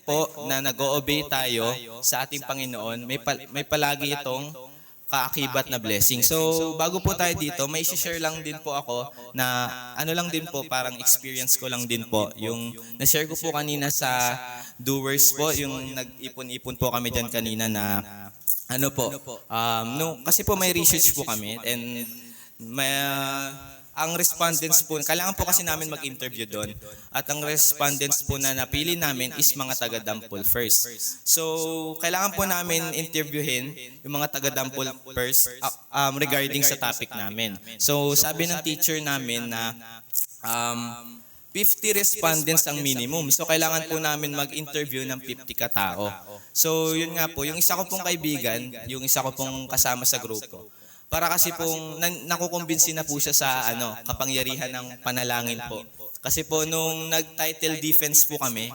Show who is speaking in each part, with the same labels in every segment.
Speaker 1: po na nag-o-obey tayo sa ating Panginoon, may palagi itong kaakibat na blessing. So, bago po tayo dito, may share lang din po ako na ano lang din po, parang experience ko lang din po. Yung na-share ko po kanina sa doers po, yung nag-ipon-ipon po kami dyan kanina na ano po, kasi po may research po kami and may, ang respondents po, kailangan po kasi namin mag-interview doon. At ang respondents po na napili namin is mga taga-Dampol first. So, kailangan po namin interviewin yung mga taga-Dampol first regarding sa topic namin. So, sabi ng teacher namin na 50 respondents ang minimum. So, kailangan po namin mag-interview ng 50 katao. So, yun nga po, yung isa ko pong kaibigan, yung isa ko pong kasama sa grupo, para kasi pong nakukumbinsi na po siya sa kapangyarihan ng panalangin po. Kasi po nung nag-title defense po kami,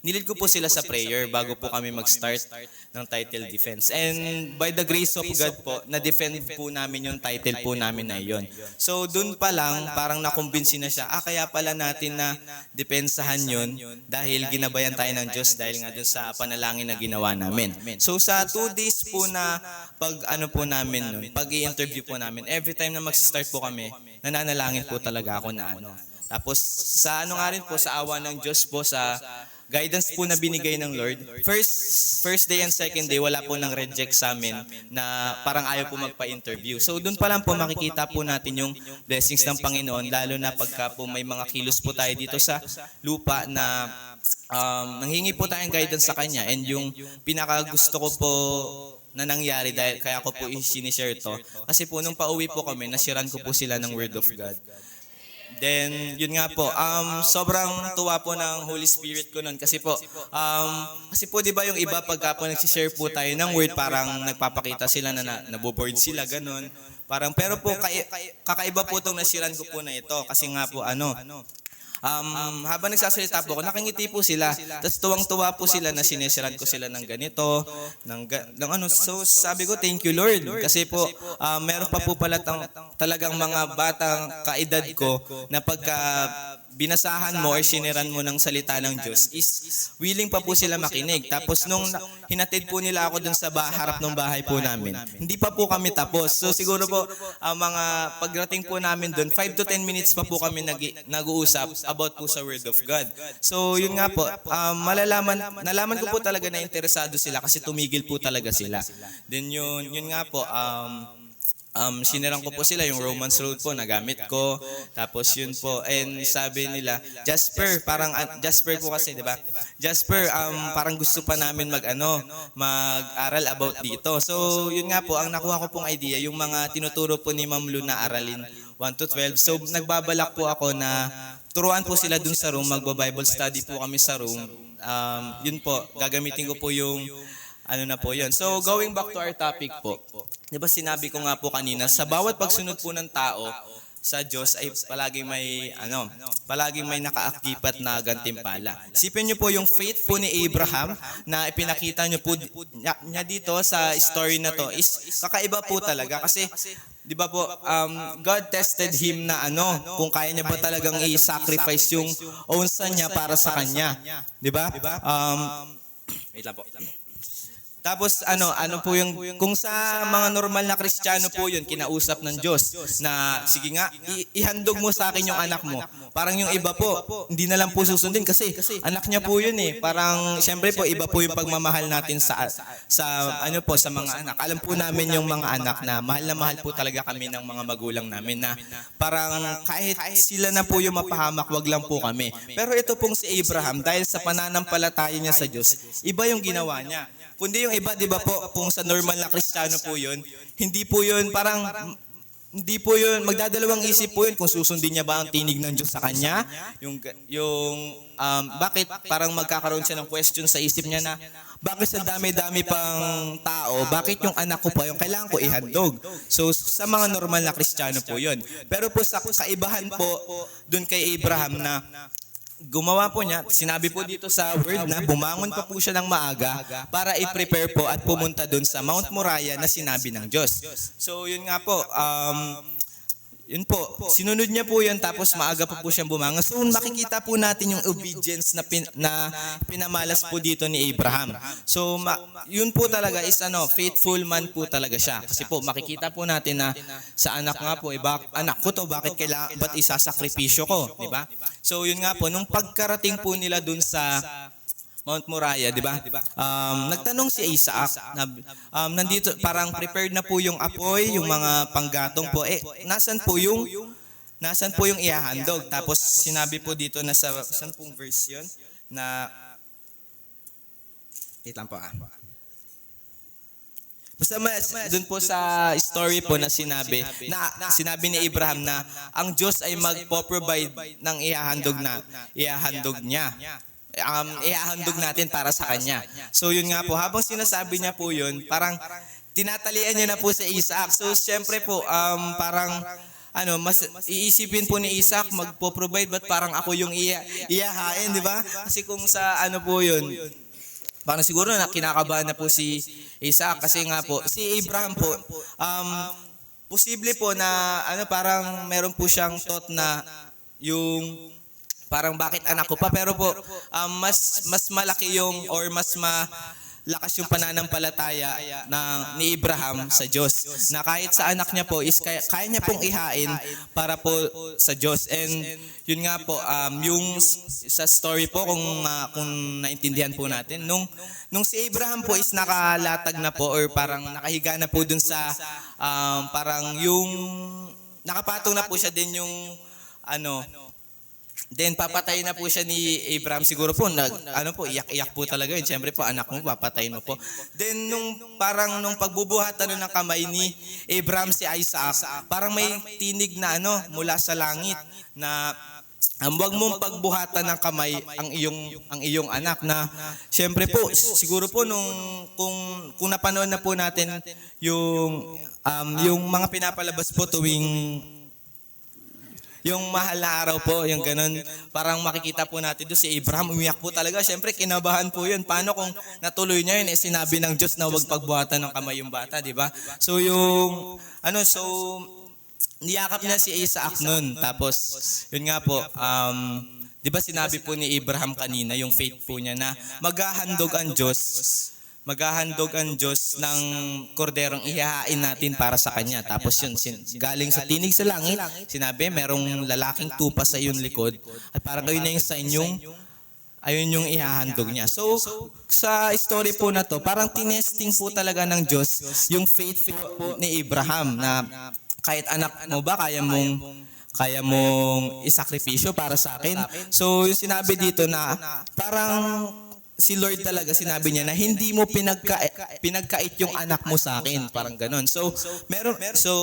Speaker 1: nilid ko po sila sa prayer bago po kami mag-start ng title defense. And by the grace of God po, na-defend po namin yung title po namin na yun. So dun pa lang, parang nakumbinsi na siya, kaya pala natin na depensahan yun dahil ginabayan tayo ng Diyos dahil nga dun sa panalangin na ginawa namin. So sa 2 days po na pag i-interview po namin, every time na mag-start po kami, nananalangin po talaga ako na Tapos sa nga rin po, sa awa ng Diyos po, sa guidance po na binigay ng Lord, first day and second day, wala po nang reject sa amin na parang ayaw po magpa-interview. So doon pa lang po makikita po natin yung blessings ng Panginoon, lalo na pagka po may mga kilos po tayo dito sa lupa na nanghingi po tayong guidance sa Kanya. And yung pinakagusto ko po na nangyari dahil kaya ko po i-sinishare to. Kasi po nung pauwi po kami, nasiran ko po sila ng Word of God. Then, yun nga po, sobrang tuwa po ng Holy Spirit ko nun. Kasi po, di ba yung iba pagka po nagsishare po tayo ng Word, parang nagpapakita sila na naboboard sila, ganun. Parang, pero po, kakaiba po itong nasiran ko po na ito. Kasi nga po, habang nagsasalita po ako, nakangiti po sila. Tapos tuwang-tuwa po sila na sinesiran ko sila ng ganito, So sabi ko, thank you Lord. Kasi po, meron pa po pala talagang mga batang kaedad ko na pagka binasahan mo or siniran mo ng salita ng Diyos is willing pa po sila makinig. Tapos nung hinatid po nila ako dun sa harap ng bahay po namin, hindi pa po kami tapos. So siguro po, mga pagdating po namin dun, 5 to 10 minutes pa po kami nag-uusap about po sa Word of God. So yun nga po, nalaman ko po talaga na interesado sila kasi tumigil po talaga sila. Then yun nga po, sinirang ko po sila, yung Romans Road po, nagamit ko. Tapos yun po, and sabi nila, Jasper po kasi, di ba? Jasper, parang gusto pa namin mag-aral about dito. So, yun nga po, ang nakuha ko pong idea, yung mga tinuturo po ni Ma'am Lu na aralin 1 to 12. So, nagbabalak po ako na turuan po sila dun sa room, magba-Bible study po kami sa room. Yun po, gagamitin ko po yung na po yun. So, going back to our topic po, di ba sinabi ko nga po kanina, sa bawat pagsunod po ng tao sa Diyos ay palaging may nakaakibat na gantimpala. Isipin niyo po yung faith po ni Abraham na ipinakita niyo po niya dito sa story na to is kakaiba po talaga kasi di ba po, God tested him na kung kaya niya ba talagang i-sacrifice yung own son niya para sa kanya. Di ba? Wait lang po. Tapos po yung kung sa mga normal na Kristiyano po yun, kinausap ng Diyos na sige nga, ihandog mo sa akin yung anak mo. Parang yung iba po, hindi na lang po susundin kasi anak niya po yun eh. Parang siyempre po iba po yung pagmamahal natin sa mga anak. Alam po namin yung mga anak na mahal po talaga kami ng mga magulang namin na parang kahit sila na po yung mapahamak, wag lang po kami. Pero ito pong si Abraham, dahil sa pananampalataya niya sa Diyos, iba yung ginawa niya. Kundi yung iba, di ba po, kung sa normal na Kristiyano po yun, hindi po yun, magdadalawang isip po yun kung susundin niya ba ang tinig ng Diyos sa kanya, bakit parang magkakaroon siya ng question sa isip niya na, bakit sa dami-dami pang tao, bakit yung anak ko pa yung kailangan ko ihandog? So, sa mga normal na Kristiyano po yun. Pero po sa kaibahan po, dun kay Abraham na, gumawa po niya, sinabi po dito sa word na bumangon pa po siya ng maaga para i-prepare po at pumunta doon sa Mount Moriah na sinabi ng Diyos. So yun nga po, yun po, sinunod niya po yun tapos maaga pa po siyang bumangon. So makikita po natin yung obedience na pinamalas po dito ni Abraham. So yun po talaga is faithful man po talaga siya. Kasi po makikita po natin na sa anak nga po, anak ko to, ba't isasakripisyo ko, di ba? So yun nga po, nung pagkarating po nila dun sa Mount Moriah, di ba? Nagtanong si Isaac na nandito parang prepared na po yung apoy, yung mga panggatong po. Nasan po yung ihahandog? Tapos sinabi po dito na saan pong verse 'yon na itan po Basta doon po sa story po na sinabi ni Abraham na ang Diyos ay magpo-provide ng ihahandog niya. Ihahandog natin para sa kanya. So yun nga po, habang sinasabi niya po yun, parang tinatalian niya na po si Isaac. So syempre po, parang mas iisipin po ni Isaac, magpo-provide, ba't parang ako yung iyahain, di ba? Kasi kung sa po yun, parang siguro na kinakabahan na po si Isaac. Kasi nga po, si Abraham po, posible po na parang meron po siyang thought na yung parang bakit anak ko pa, pero po mas malaki yung or mas malakas yung pananampalataya ni Abraham sa Diyos, na kahit sa anak niya po is kaya niya pong ihain para po sa Diyos. And yun nga po, yung sa story po, kung naintindihan po natin, nung si Abraham po is nakalatag na po or parang nakahiga na po dun sa parang yung nakapatong na po siya din yung then papatay na po siya ni Abraham. Siguro po iyak-iyak po talaga yun. Siyempre po, anak mo, papatayin mo po. Then nung pagbubuhatan ng kamay ni Abraham si Isaac, parang may tinig na mula sa langit na huwag mong pagbuhatan ng kamay ang iyong anak. Na siyempre po, siguro po kung napanood na po natin yung mga pinapalabas po tuwing yung mahal na araw po, yung ganun, parang makikita po natin doon si Abraham, umiyak po talaga. Siyempre, kinabahan po yun. Paano kung natuloy niya yun, sinabi ng Diyos na huwag pagbuhatan ng kamay yung bata, di ba? So niyakap niya si Isaac nun. Tapos, yun nga po, di ba sinabi po ni Abraham kanina, yung faith po niya na maghahandog ang Diyos ng korderong ihahain natin para sa Kanya. Tapos yun, galing sa tinig sa langit, sinabi, merong lalaking tupa sa iyong likod at parang kayo na yung sa ayun yung ihahandog niya. So, sa story po na to, parang tinesting po talaga ng Diyos yung faith po ni Abraham na kahit anak mo ba, kaya mong isakripisyo para sa akin. So, yung sinabi dito na parang si Lord talaga, sinabi niya na hindi mo pinagkait yung anak mo sa akin, parang ganon. So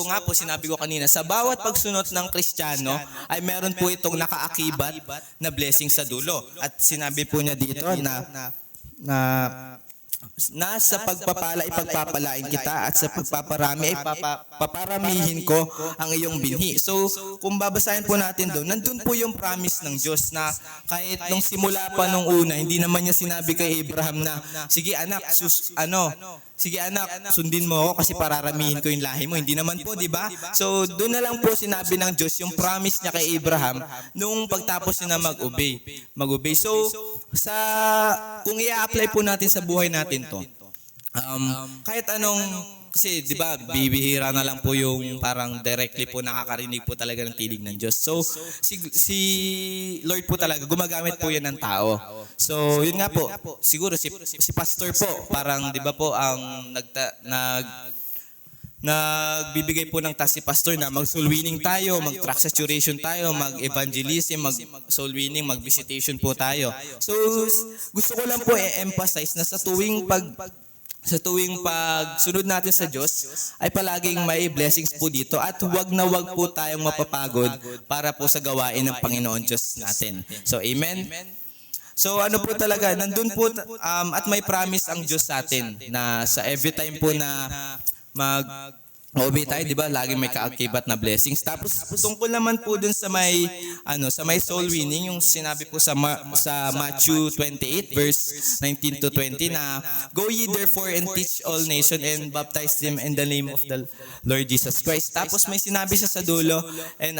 Speaker 1: nga po, sinabi ko kanina, sa bawat pagsunod ng Kristiyano ay meron po itong nakaakibat na blessing sa dulo. At sinabi po niya dito na sa pagpapala ipagpapalain kita at sa pagpaparami ay paparamihin ko ang iyong binhi. So, kung babasahin po natin doon, nandun po yung promise ng Diyos na kahit nung simula pa nung una, hindi naman niya sinabi kay Abraham na, sige anak, sundin mo ako kasi pararamihin ko yung lahi mo. Hindi naman po, di ba? So, doon na lang po sinabi ng Diyos yung promise niya kay Abraham nung pagtapos niya na mag-obey. So, kung i-apply po natin sa buhay natin to, kahit anong, kasi di ba bibihira na lang po yung parang directly po nakakarinig po talaga ng tinig ng Diyos. So si Lord po talaga gumagamit po yan ng tao. So yun nga po, siguro si pastor po parang di ba po ang nagbibigay po ng task si pastor na mag-soul winning tayo, mag-track saturation tayo, mag-evangelism, mag-soul winning, mag-visitation po tayo. So gusto ko lang po i-emphasize na sa tuwing pagsunod natin sa Diyos ay palaging may blessings po dito at huwag na huwag po tayong mapapagod para po sa gawain ng Panginoon Diyos natin. So amen. So ano po talaga, nandun po at may promise ang Diyos sa atin na sa every time po na obey tayo, di ba? Laging may kaakibat na blessings. Tapos tungkol naman po dun sa may sa may soul winning, yung sinabi po sa sa Matthew 28 verse 19 to 20 na go ye therefore and teach all nation and baptize them in the name of the Lord Jesus Christ. Tapos may sinabi siya sa dulo, and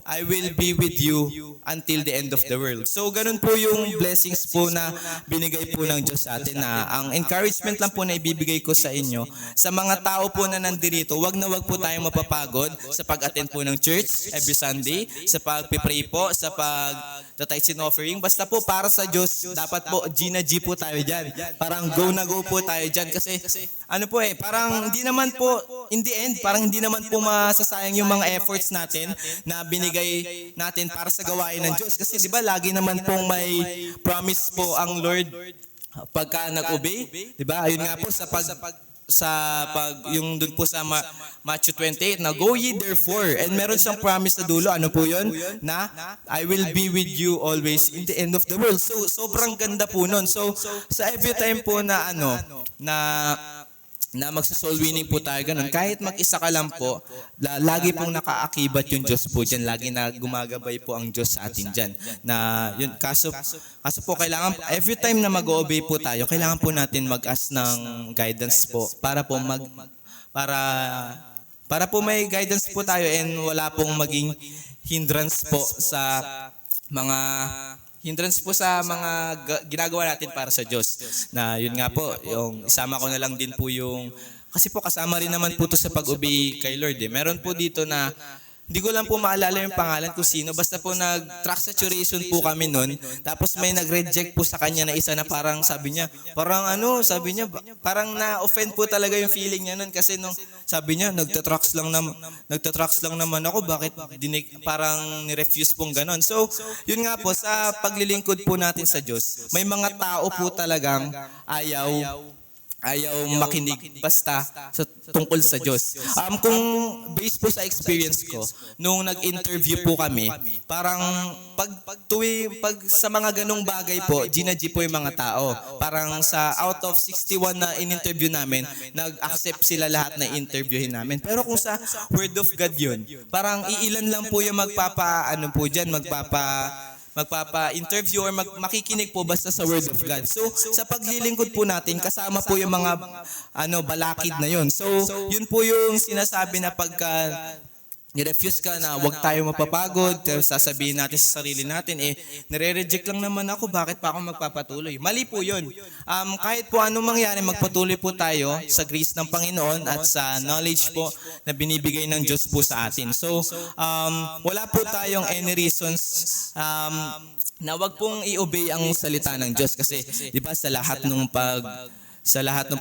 Speaker 1: I will be with you until the end of the world. So ganun po yung blessings po na binigay po ng Diyos sa atin, na ang encouragement lang po na ibibigay ko sa inyo, sa mga tao po na nandirito, wag na wag po tayong mapapagod sa pag-attend po ng church every Sunday, sa pag-pray po, sa pag-tithes and offering. Basta po para sa Diyos, dapat po Gina G po tayo dyan. Parang go na go po tayo dyan. Kasi parang hindi naman po, in the end, parang hindi naman po masasayang yung mga efforts natin na binigay natin para sa gawain ng Diyos. Kasi di ba lagi naman pong may promise po ang Lord pagka nag-obey. Di ba? Ayun nga po yung dun po sa Matthew 28 na go ye therefore, and meron siyang promise sa dulo, ano po yun? Na I will be with you always in the end of the world. So sobrang ganda po nun. So sa every time po na na magsa-soul winning po tayo ganun, kahit mag-isa ka lang po, lagi pong nakaakibat yung Diyos po dyan, lagi na gumagabay po ang Diyos sa atin dyan. Na yun, kaso po kailangan, every time na mag-obey po tayo, kailangan po natin mag-ask ng guidance po para po may guidance po tayo, and wala pong maging hindrance po sa mga ginagawa natin para sa Diyos. Na yun nga po, yung isama ko na lang din po yung, kasi po kasama rin naman po to sa pag-obey kay Lord. Meron po dito na, hindi ko lang po maalala yung pangalan kung sino, basta po nag-track saturation po kami nun, tapos may nag-reject po sa kanya na isa na parang sabi niya, parang na-offend po talaga yung feeling niya nun, kasi nung sabi niya, nagtatracks lang naman ako, bakit parang ni-refuse pong ganon. So, yun nga po, sa paglilingkod po natin sa Diyos, may mga tao po talagang ayaw makinig basta tungkol sa Diyos. Kung based po sa experience ko, nung nag-interview po kami, parang pag sa mga ganong bagay po, Gina G po yung mga tao. Parang sa out of 61 na in-interview namin, nag-accept sila lahat na interviewin namin. Pero kung sa Word of God yun, parang iilan lang po yung magpapa-interview or makikinig po basta sa Word of God. So, sa paglilingkod po natin, kasama po yung mga balakid na yun. So, yun po yung sinasabi na pagka ni-refuse ka na huwag tayo mapapagod, sasabihin natin sa sarili natin, nire-reject lang naman ako, bakit pa ako magpapatuloy? Mali po yun. Kahit po anong mangyari, magpatuloy po tayo sa grace ng Panginoon at sa knowledge po na binibigay ng Diyos po sa atin. So, wala po tayong any reasons na wag pong i-obey ang salita ng Diyos, kasi di ba sa lahat ng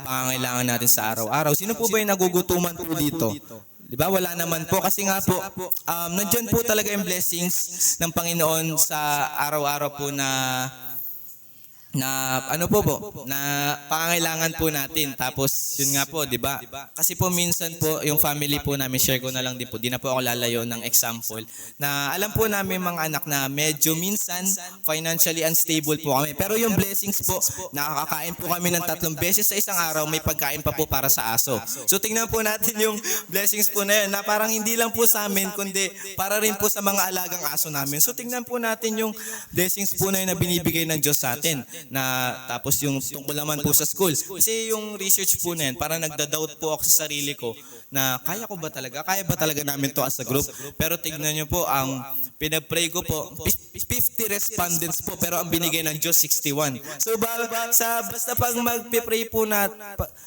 Speaker 1: pangangailangan natin sa araw-araw, sino po ba yung nagugutuman po dito? Di ba? Wala naman po. Kasi nga po, nandyan po talaga yung blessings ng Panginoon sa araw-araw po na pangangailangan po natin. Tapos, yun nga po, di ba? Kasi po minsan po, yung family po namin, share ko na lang din po, di na po ako lalayo ng example, na alam po namin mga anak na medyo minsan financially unstable po kami. Pero yung blessings po, nakakakain po kami ng 3 beses sa isang araw, may pagkain pa po para sa aso. So, tingnan po natin yung blessings po na yun, na parang hindi lang po sa amin, kundi para rin po sa mga alagang aso namin. So, tingnan po natin yung blessings po na yun na binibigay ng Diyos sa atin. Tapos yung tungkol naman po sa school. Kasi yung research po na yan, parang nagda-doubt po ako sa sarili ko na kaya ko ba talaga? Kaya ba talaga namin to as a group? Pero tignan nyo po, ang pinag-pray ko po, 50 respondents po, pero ang binigay ng Diyos, 61. So basta pag mag-pray po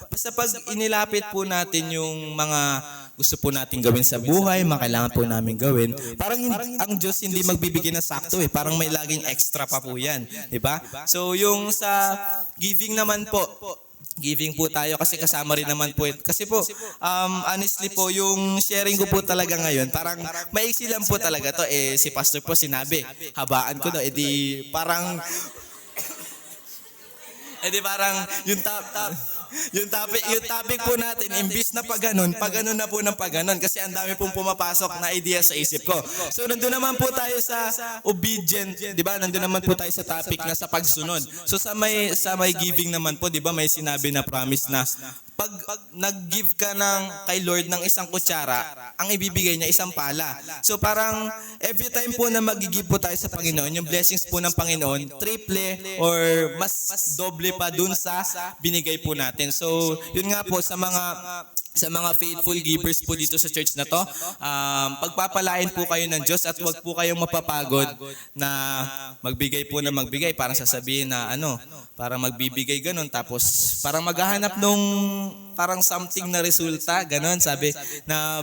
Speaker 1: basta pag inilapit po natin yung mga gusto po natin gawin sa buhay, kailangan po namin gawin, parang ang Diyos hindi magbibigay ng sakto parang may laging extra pa po yan. Diba? So yung sa giving naman po, giving po tayo kasi kasama rin naman po. Kasi po, honestly po, yung sharing ko po talaga ngayon, parang maiksi lang po talaga to. Si Pastor po sinabi, habaan ko no, parang yung topic po natin, imbis na paganon na po ng paganon kasi ang dami pong pumapasok na idea sa isip ko. So nandun naman po tayo sa obedient, di ba? Nandun naman po tayo sa topic na sa pagsunod. So sa may giving naman po, di ba, may sinabi na promise na pag nag-give ka kay Lord ng isang kutsara, ang ibibigay niya isang pala. So parang every time po na mag-give po tayo sa Panginoon, yung blessings po ng Panginoon, triple or mas doble pa dun sa binigay po natin. So yun nga po sa mga faithful givers po dito sa church na to, pagpapalain po kayo ng Diyos at huwag po kayong mapapagod na magbigay po na magbigay. Parang sasabihin na parang magbibigay ganun tapos parang maghahanap nung parang something na resulta, ganun. Sabi na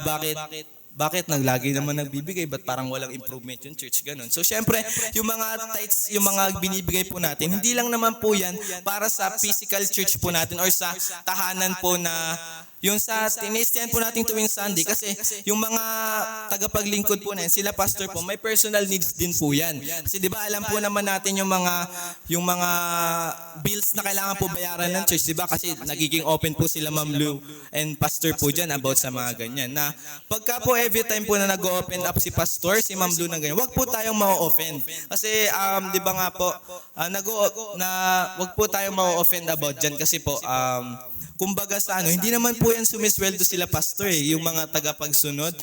Speaker 1: bakit naglagi naman nagbibigay, ba't parang walang improvement yung church, ganun. So syempre, yung mga tithes, yung mga binibigay po natin, hindi lang naman po yan para sa physical church po natin or sa tahanan po na yung sa tinistiyan po natin tuwing Sunday, kasi yung mga tagapaglingkod po na yan, sila pastor po, may personal needs din po yan. Kasi di ba alam po naman natin yung mga bills na kailangan po bayaran ng church, di ba? Kasi nagiging open po sila Ma'am Lou and pastor po dyan about sa mga ganyan. Na pagka po every time po na nag-open up si pastor, si Ma'am Lou na ganyan, wag po tayong ma-offend. Kasi di ba nga po, wag po tayong ma-offend about dyan kasi po, kumbaga sa hindi naman po yan sumisweldo sila pastor yung mga tagasunod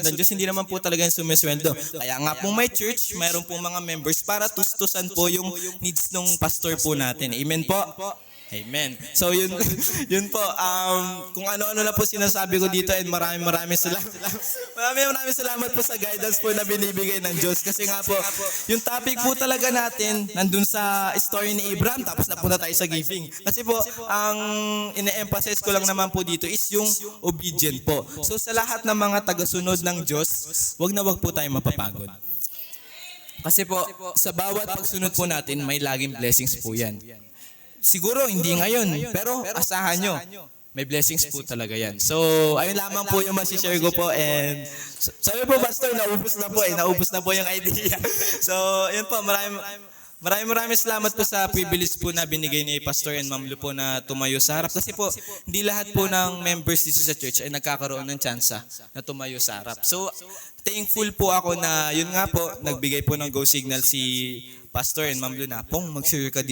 Speaker 1: ng Diyos, hindi naman po talaga yan sumisweldo. Kaya nga po may church, mayroon po mga members para tustusan po yung needs ng pastor po natin. Amen po? Amen. So yun po, kung ano-ano na po sinasabi ko dito, and maraming salamat. Maraming salamat po sa guidance po na binibigay ng Diyos. Kasi nga po, yung topic po talaga natin, nandun sa story ni Abraham, tapos napunta tayo sa giving. Kasi po, ang ine-emphasize ko lang naman po dito is yung obedient po. So sa lahat ng mga tagasunod ng Diyos, wag na wag po tayo mapapagod. Kasi po, sa bawat pagsunod po natin, may laging blessings po yan. Siguro hindi ngayon, pero asahan nyo, may blessings po talaga yan. So, ayun lamang po yung masishare ko po, and sabi po, Pastor, naubos na po yung idea. So, yun po, maraming salamat po sa privilege po na binigay ni Pastor and Ma'am Lou po na tumayo sa harap. Kasi po, hindi lahat po ng members dito sa church ay nagkakaroon ng tsansa na tumayo sa harap. So, thankful po ako na, yun nga po, nagbigay po ng go signal si Pastor and Ma'am Lou na, Pong, mag-share ka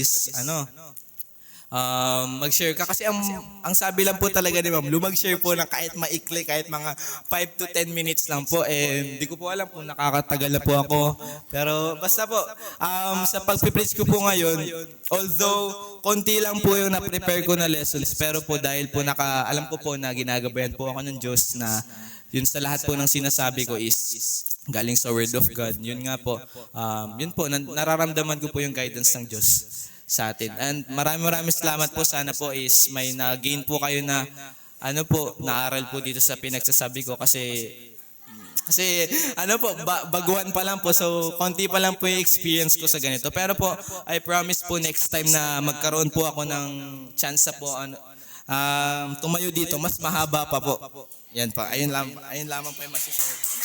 Speaker 1: mag-share ka. Kasi ang sabi lang po talaga ni Ma'am Lou, mag-share po ng kahit maikli, kahit mga 5 to 10 minutes lang po. And di ko po alam kung nakakatagal na po ako. Pero basta po, sa pag-preach ko po ngayon, although konti lang po yung na-prepare ko na lessons, pero po dahil po alam ko po na ginagabayan po ako ng Diyos na yun sa lahat po ng sinasabi ko is galing sa Word of God. Yun nga po, yun po, nararamdaman ko po yung guidance ng Diyos sa atin. And maraming salamat po. Sana po is may na-gain po kayo na naaral po dito sa pinagsasabi ko kasi baguhan pa lang po. So, konti pa lang po yung experience ko sa ganito. Pero po, I promise po next time na magkaroon po ako ng chance po tumayo dito, mas mahaba pa po. Yan pa. Ayun lamang po yung masishare.